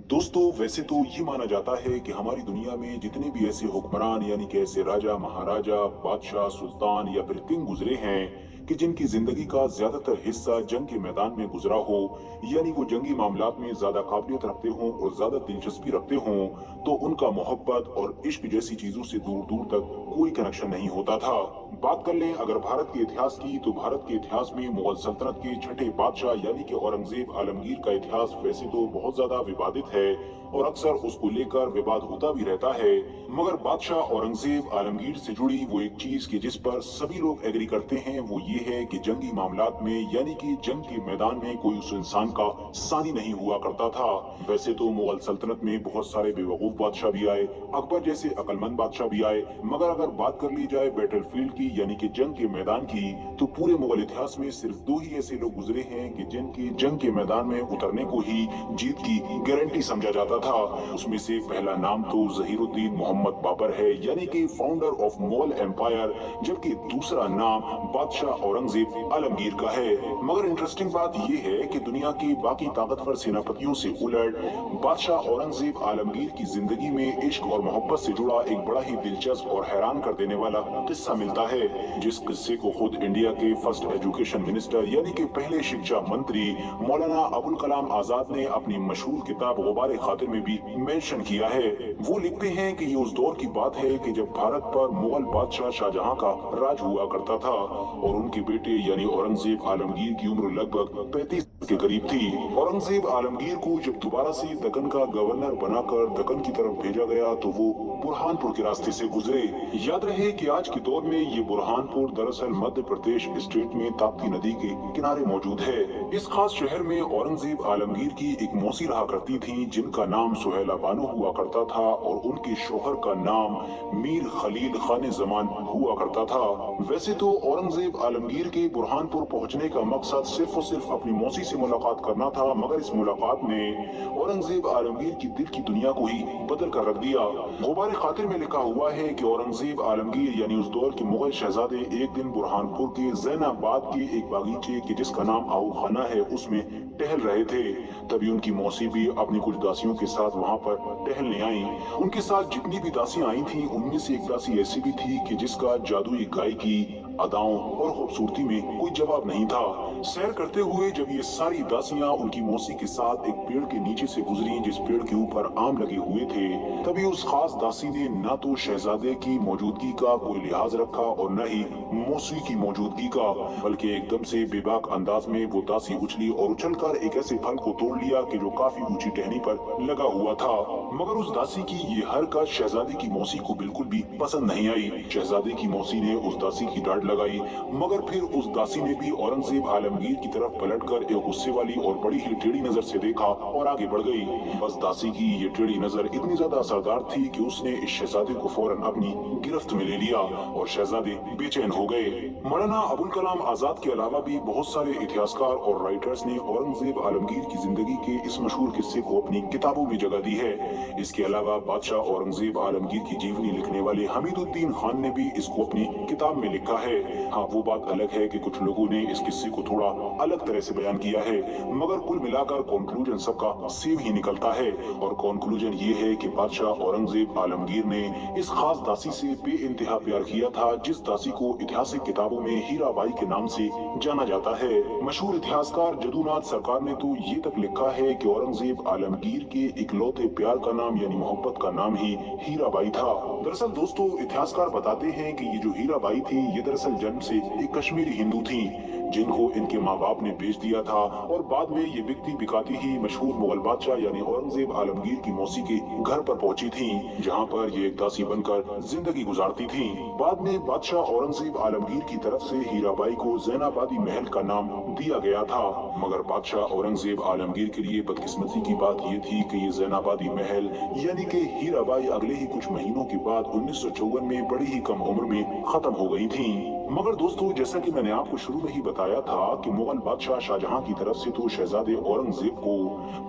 दोस्तों, वैसे तो ये माना जाता है कि हमारी दुनिया में जितने भी ऐसे हुक्मरान यानी कि ऐसे राजा महाराजा बादशाह सुल्तान या फिर किंग गुजरे हैं कि जिनकी जिंदगी का ज्यादातर हिस्सा जंग के मैदान में गुजरा हो, यानी वो जंगी मामलात में ज्यादा काबिलियत रखते हों और ज्यादा दिलचस्पी रखते हों, तो उनका मोहब्बत और इश्क जैसी चीजों से दूर दूर तक कोई कनेक्शन नहीं होता था। बात कर लें अगर भारत के इतिहास की, तो भारत के इतिहास में मुगल सल्तनत के छठे बादशाह यानी कि औरंगजेब आलमगीर का इतिहास वैसे तो बहुत ज्यादा विवादित है और अक्सर उसको लेकर विवाद होता भी रहता है, मगर बादशाह औरंगजेब आलमगीर से जुड़ी वो एक चीज की जिस पर सभी लोग एग्री करते हैं वो ये है कि जंगी मामलात में यानी कि जंग के मैदान में कोई उस इंसान का सानी नहीं हुआ करता था। वैसे तो मुगल सल्तनत में बहुत सारे बेवकूफ बादशाह भी आए, अकबर जैसे अक्लमंद बादशाह भी आए, मगर अगर बात कर ली जाए बैटलफील्ड की यानी कि जंग के मैदान की, तो पूरे मुगल इतिहास में सिर्फ दो ही ऐसे लोग गुजरे हैं कि जिनके जंग के मैदान में उतरने को ही जीत की गारंटी समझा जाता था। उसमें से पहला नाम तो जहीरुद्दीन मोहम्मद बाबर है यानी कि फाउंडर ऑफ मुगल एम्पायर, जबकि दूसरा नाम बादशाह औरंगजेब आलमगीर का है। मगर इंटरेस्टिंग बात यह है कि दुनिया के बाकी ताकतवर सेनापतियों से उलट बादशाह औरंगजेब आलमगीर की जिंदगी में इश्क और मोहब्बत से जुड़ा एक बड़ा ही दिलचस्प और हैरान कर देने वाला किस्सा मिलता है, जिस किस्से को खुद इंडिया के फर्स्ट एजुकेशन मिनिस्टर यानी कि पहले शिक्षा मंत्री मौलाना अबुल कलाम आजाद ने अपनी मशहूर किताब गुबारे खातिर में भी मेंशन किया है। वो लिखते हैं कि ये उस दौर की बात है कि जब भारत पर मुगल बादशाह शाहजहां का राज हुआ करता था और उनके बेटे यानी औरंगजेब आलमगीर की उम्र लगभग 35 के करीब थी। औरंगजेब आलमगीर को जब दोबारा से दक्कन का गवर्नर बनाकर दक्कन की तरफ भेजा गया तो वो बुरहानपुर के रास्ते से गुजरे। याद रहे कि आज के दौर में ये बुरहानपुर दरअसल मध्य प्रदेश स्टेट में ताप्ती नदी के किनारे मौजूद है। इस खास शहर में औरंगजेब आलमगीर की एक मौसी रहा करती थी जिनका नाम सुहेला बानो हुआ करता था और उनके शोहर का नाम मीर खलील खान जमान हुआ करता था। वैसे तो औरंगजेब आलमगीर के बुरहानपुर पहुंचने का मकसद सिर्फ और सिर्फ अपनी मौसी से मुलाकात करना था, मगर इस मुलाकात ने औरंगजेब आलमगीर की दिल की दुनिया को ही बदल कर रख दिया। गुबारे खातिर में लिखा हुआ है कि औरंगजेब आलमगीर यानी उस दौर के मुगल शहजादे एक दिन बुरहानपुर के जैनाबाद के एक बागीचे के जिसका नाम आओ खाना है उसमें टहल रहे थे। तभी उनकी मौसी भी अपनी कुछ दासियों के साथ वहां पर टहलने आई। उनके साथ जितनी भी दासियां आई थी उनमें से एक दासी ऐसी भी थी कि जिसका जादुई गायकी, अदाओं और खूबसूरती में कोई जवाब नहीं था। सैर करते हुए जब ये सारी दासियां उनकी मौसी के साथ एक पेड़ के नीचे से गुजरी जिस पेड़ के ऊपर आम लगे हुए थे, तभी उस खास दासी ने ना तो शहजादे की मौजूदगी का कोई लिहाज रखा और न ही मौसी की मौजूदगी का, बल्कि एकदम से बेबाक अंदाज में वो दासी उछली और उछलकर एक ऐसे फल को तोड़ लिया कि जो काफी ऊंची टहनी पर लगा हुआ था। मगर उस दासी की ये हरकत शहजादे की मौसी को बिल्कुल भी पसंद नहीं आई। शहजादे की मौसी ने उस दासी की डांट लगाई, मगर फिर उस दासी ने भी औरंगजेब आलमगीर की तरफ पलटकर एक गुस्से वाली और बड़ी ही टेढ़ी नजर से देखा और आगे बढ़ गई। बस दासी की ये टेढ़ी नजर इतनी ज्यादा असरदार थी कि उसने इस शहजादे को फौरन अपनी गिरफ्त में ले लिया और शहजादे बेचैन हो गए। मौलाना अबुल कलाम आजाद के अलावा भी बहुत सारे इतिहासकार और राइटर्स ने औरंगजेब आलमगीर की जिंदगी के इस मशहूर किस्से को अपनी किताबों में जगह दी है। इसके अलावा बादशाह औरंगजेब आलमगीर की जीवनी लिखने वाले हमीदुद्दीन खान ने भी इसको अपनी किताब में लिखा है। हाँ, वो बात अलग है कि कुछ लोगों ने इस किस्से को थोड़ा अलग तरह से बयान किया है, मगर कुल मिलाकर कंक्लूजन सबका सेम ही निकलता है और कंक्लूजन ये है कि बादशाह औरंगजेब आलमगीर ने इस खास दासी से बेइंतहा प्यार किया था जिस दासी को ऐतिहासिक किताबों में हीराबाई के नाम से जाना जाता है। मशहूर इतिहासकार जदुनाथ सरकार ने तो ये तक लिखा है कि औरंगजेब आलमगीर के इकलौते प्यार का नाम यानी मोहब्बत का नाम ही हीराबाई था। दरअसल दोस्तों, इतिहासकार बताते हैं कि ये जो हीराबाई थी ये दरअसल जन्म से एक कश्मीरी हिंदू थी जिनको इनके माँ बाप ने बेच दिया था और बाद में ये बिकती बिकाती ही मशहूर मुगल बादशाह यानी औरंगजेब आलमगीर की मौसी के घर पर पहुंची थी, जहां पर ये एक दासी बनकर जिंदगी गुजारती थी। बाद में बादशाह औरंगजेब आलमगीर की तरफ से हीराबाई को जैनाबादी महल का नाम दिया गया था, मगर बादशाह औरंगजेब आलमगीर के लिए बदकिस्मती की बात ये थी कि ये जैनाबादी महल यानी कि हीराबाई अगले ही कुछ महीनों के बाद 1954 में बड़ी ही कम उम्र में खत्म हो गई थी। मगर दोस्तों, जैसा कि मैंने आपको शुरू में ही बताया था कि मुगल बादशाह शाहजहां की तरफ से तो शहजादे औरंगजेब को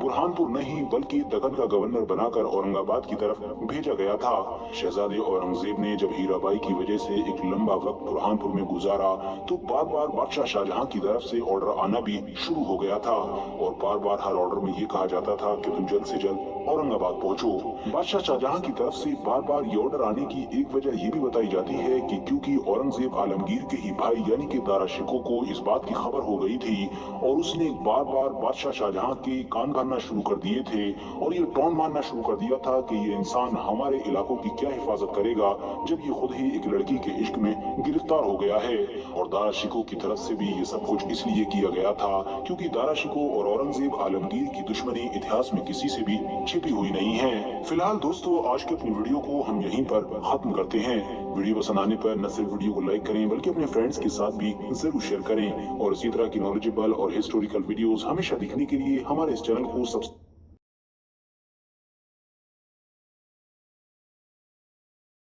बुरहानपुर नहीं बल्कि दक्कन का गवर्नर बनाकर औरंगाबाद की तरफ भेजा गया था। शहजादे औरंगजेब ने जब हीराबाई की वजह से एक लंबा वक्त बुरहानपुर में गुजारा तो बार बार बादशाह शाहजहां की तरफ से ऑर्डर आना भी शुरू हो गया था और बार बार हर ऑर्डर में ये कहा जाता था कि तुम जल्द से जल्द औरंगाबाद पहुंचो। बादशाह शाहजहां की तरफ से बार बार ये ऑर्डर आने की एक वजह ये भी बताई जाती है कि क्योंकि औरंगजेब आलमगीर के ही भाई यानी कि दारा शिकोह को इस बात की खबर हो गई थी और उसने बार बार बादशाह शाहजहां के कान भरना शुरू कर दिए थे और ये टोन मारना शुरू कर दिया था कि ये इंसान हमारे इलाकों की क्या हिफाजत करेगा जब ये खुद ही एक लड़की के इश्क में गिरफ्तार हो गया है। और दारा शिकोह की तरफ से भी ये सब कुछ इसलिए किया गया था क्योंकि दारा शिकोह और औरंगजेब आलमगीर की दुश्मनी इतिहास में किसी से भी छिपी हुई नहीं है। फिलहाल दोस्तों, आज की अपनी वीडियो को हम यहीं पर खत्म करते हैं। वीडियो पसंद आने पर न सिर्फ वीडियो को लाइक करें बल्कि अपने फ्रेंड्स के साथ भी जरूर शेयर करें और इसी तरह की नॉलेजेबल और हिस्टोरिकल वीडियोस हमेशा दिखने के लिए हमारे इस चैनल को सब्सक्राइब